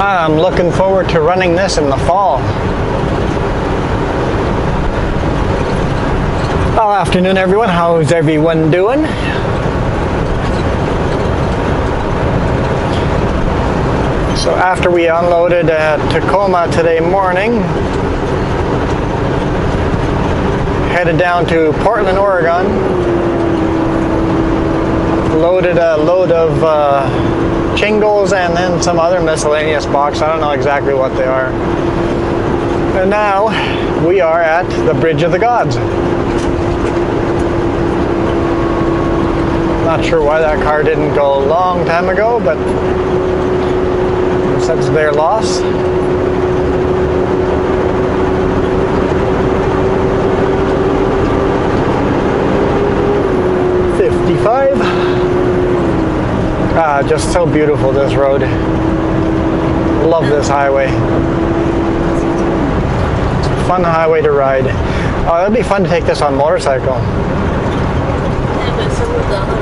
I'm looking forward to running this in the fall. Well, afternoon everyone. How's everyone doing? So after we unloaded at Tacoma today morning, headed down to Portland, Oregon, loaded a load of Chingles and then some other miscellaneous box. I don't know exactly what they are. And now we are at the Bridge of the Gods. Not sure why that car didn't go a long time ago, but that's their loss. Just so beautiful, this road. Love this highway. Fun highway to ride. Oh, it'd be fun to take this on motorcycle. Yeah, but some of the other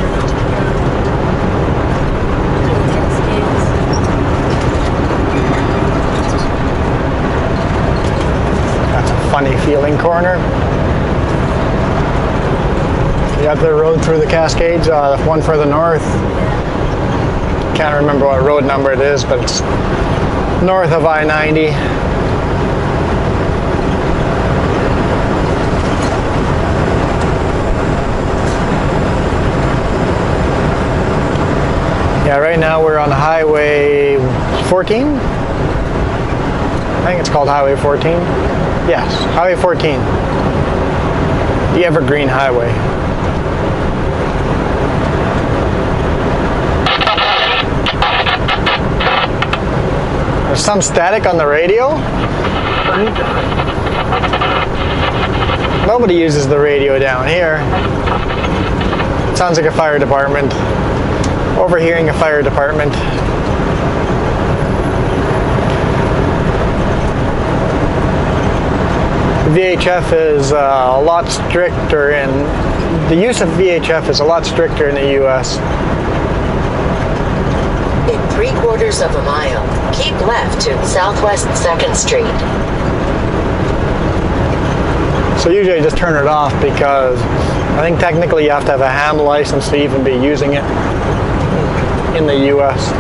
That's a funny feeling corner. The other road through the Cascades, the one further north. Can't remember what road number it is, but it's north of I-90. Yeah, right now we're on Highway 14. I think it's called Highway 14. Yes, Highway 14. The Evergreen Highway. There's some static on the radio. Nobody uses the radio down here. It sounds like a fire department. Overhearing a fire department. VHF is a lot stricter the use of VHF is a lot stricter in the US. In 3/4 of a mile, keep left to Southwest 2nd Street. So usually I just turn it off because I think technically you have to have a ham license to even be using it in the US.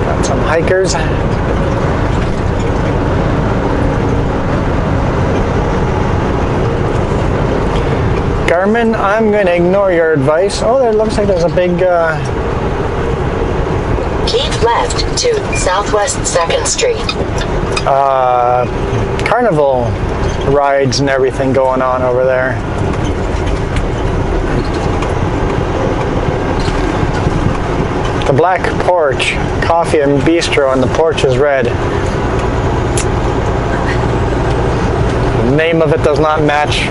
Got some hikers. Garmin, I'm going to ignore your advice. Oh, there looks like there's a big... Keep left to Southwest 2nd Street. Carnival rides and everything going on over there. The Black Porch Coffee and Bistro, and the porch is red. The name of it does not match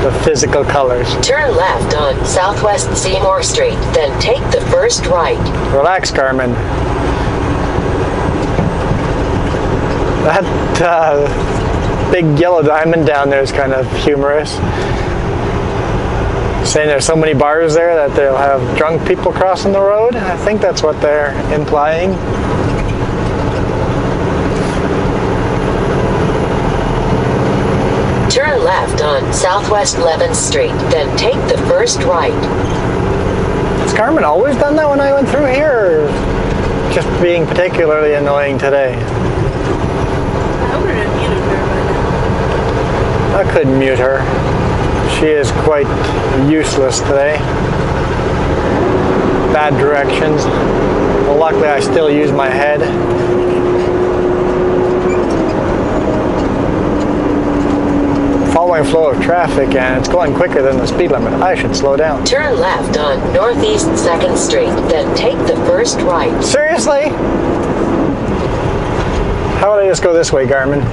the physical colors. Turn left on Southwest Seymour Street, then take the first right. Relax, Garmin. That big yellow diamond down there is kind of humorous. Saying there's so many bars there that they'll have drunk people crossing the road. I think that's what they're implying. Turn left on Southwest 11th Street, then take the first right. Has Garmin always done that when I went through here, or just being particularly annoying today? I would have muted her by now. I couldn't mute her. She is quite useless today. Bad directions. Well, luckily I still use my head. Following flow of traffic, and it's going quicker than the speed limit. I should slow down. Turn left on Northeast 2nd Street, then take the first right. Seriously? How would I just go this way, Garmin?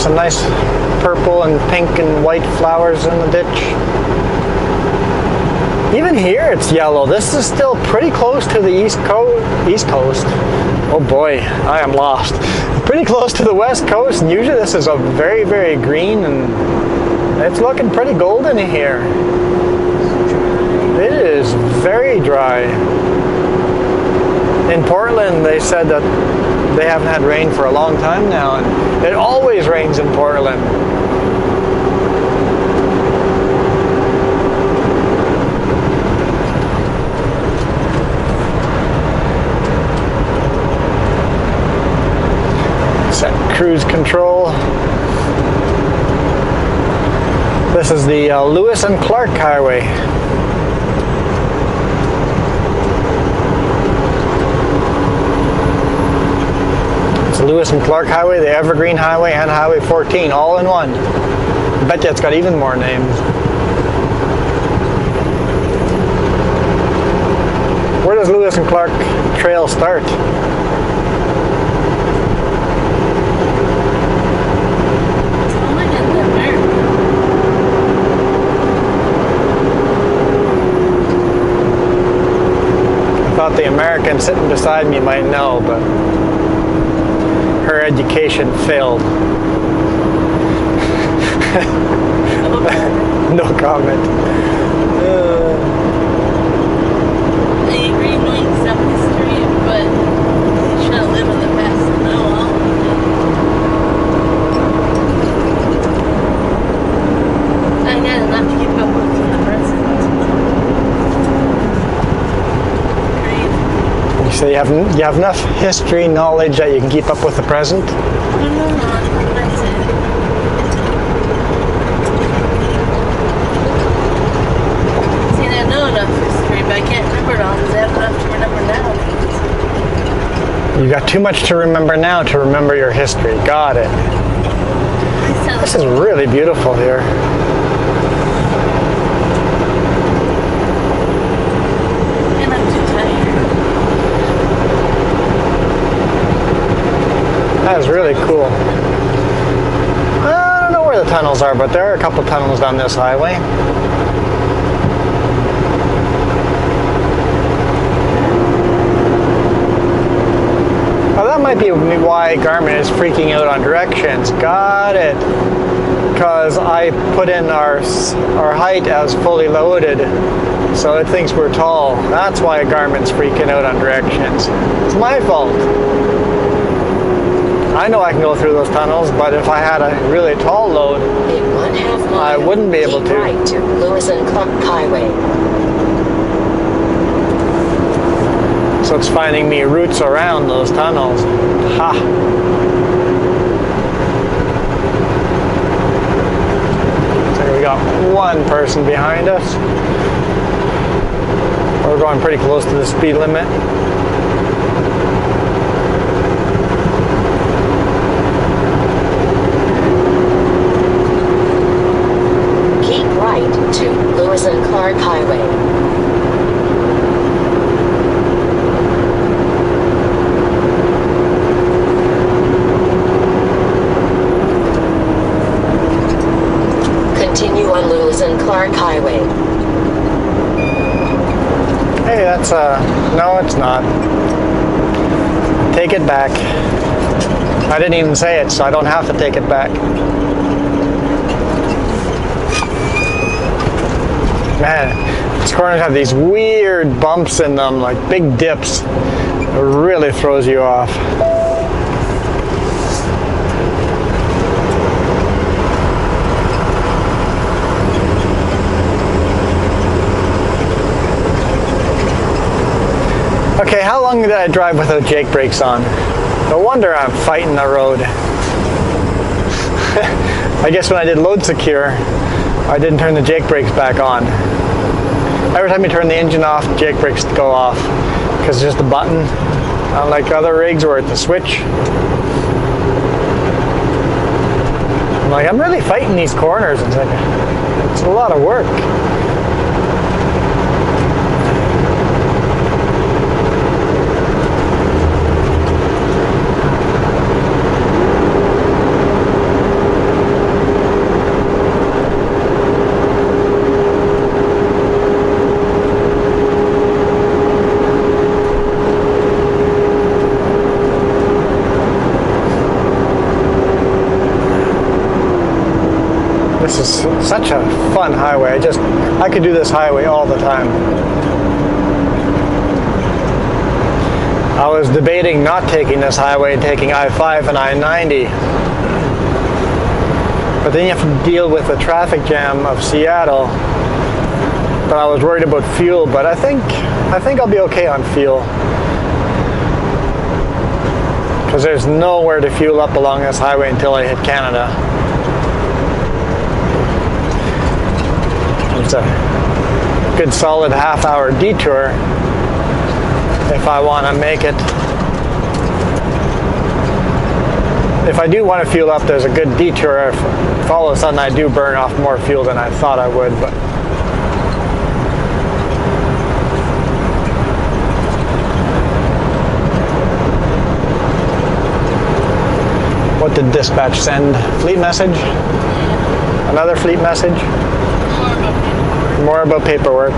some nice purple and pink and white flowers in the ditch. Even here it's yellow. This is still pretty close to the East Coast. Oh boy, I am lost. Pretty close to the West Coast, and usually this is a very, very green, and it's looking pretty golden here. It is very dry. In Portland, they said that they haven't had rain for a long time now, and it always rains in Portland. Set cruise control. This is the Lewis and Clark Highway. It's the Lewis and Clark Highway, the Evergreen Highway, and Highway 14 all in one. I bet you it's got even more names. Where does Lewis and Clark Trail start? I thought the American sitting beside me might know, but her education failed. No comment. I agree knowing some history, but you should have lived in the past to know all of it. I got enough to keep up with in the present. So you have enough history knowledge that you can keep up with the present? No, that's what I said. See, I know enough history, but I can't remember it all because I have enough to remember now. You got too much to remember now to remember your history. Got it. This is really beautiful here. And I'm too tired. That is really cool. I don't know where the tunnels are, but there are a couple tunnels down this highway. Well, that might be why Garmin is freaking out on directions. Got it. Because I put in our height as fully loaded, so it thinks we're tall. That's why Garmin's freaking out on directions. It's my fault. I know I can go through those tunnels, but if I had a really tall load, In 1/2 mile, I wouldn't be able keep to. right to Lewis and Clark Highway. So it's finding me routes around those tunnels. Ha! So we got one person behind us. We're going pretty close to the speed limit. Keep right to Lewis and Clark Highway. Continue on Lewis and Clark Highway. Hey, that's no, it's not. Take it back. I didn't even say it, so I don't have to take it back. Man, these corners have these weird bumps in them, like big dips. It really throws you off. Okay, how long did I drive without jake brakes on? No wonder I'm fighting the road. I guess when I did load secure, I didn't turn the jake brakes back on. Every time you turn the engine off, the jake brakes go off because it's just a button. Unlike other rigs where it's a switch. I'm like, I'm really fighting these corners. It's a lot of work. This is such a fun highway. I could do this highway all the time. I was debating not taking this highway and taking I-5 and I-90. But then you have to deal with the traffic jam of Seattle. But I was worried about fuel, but I think I'll be okay on fuel. Because there's nowhere to fuel up along this highway until I hit Canada. It's a good solid half-hour detour if I want to make it. If I do want to fuel up, there's a good detour. If all of a sudden I do burn off more fuel than I thought I would, but what did dispatch send? Fleet message? Another fleet message? More about paperwork.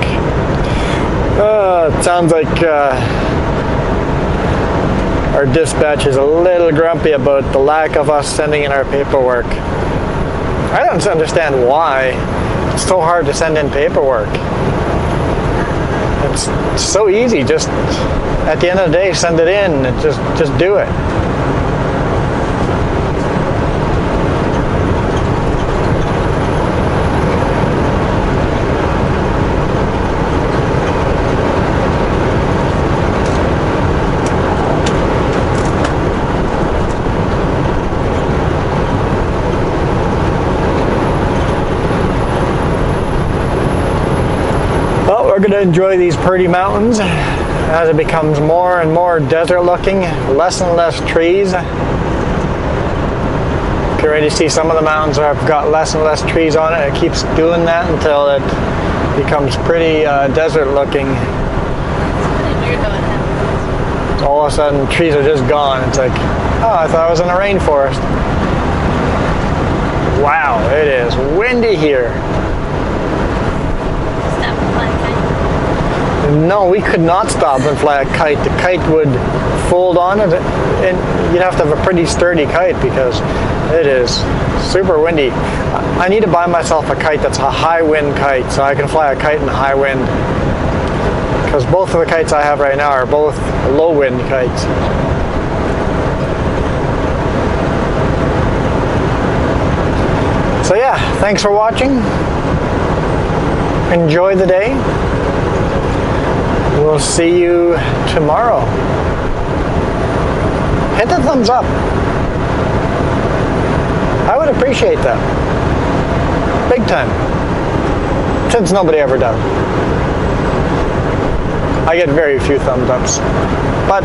It sounds like our dispatch is a little grumpy about the lack of us sending in our paperwork. I don't understand why it's so hard to send in paperwork. It's so easy. Just at the end of the day, send it in and just do it. We're going to enjoy these pretty mountains as it becomes more and more desert looking, less and less trees. You can already see some of the mountains have got less and less trees on it. It keeps doing that until it becomes pretty desert looking. It's pretty weird how it happens. All of a sudden trees are just gone. It's like, oh, I thought I was in a rainforest. Wow, it is windy here. No, we could not stop and fly a kite. The kite would fold on it, and you'd have to have a pretty sturdy kite because it is super windy. I need to buy myself a kite that's a high wind kite so I can fly a kite in high wind. Because both of the kites I have right now are both low wind kites. So yeah, thanks for watching. Enjoy the day. We'll see you tomorrow. Hit the thumbs up. I would appreciate that. Big time. Since nobody ever does. I get very few thumbs ups. But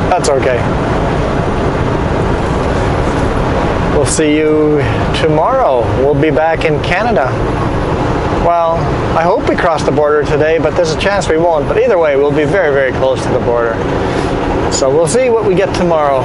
that's okay. We'll see you tomorrow. We'll be back in Canada. Well, I hope we cross the border today, but there's a chance we won't. But either way, we'll be very, very close to the border. So we'll see what we get tomorrow.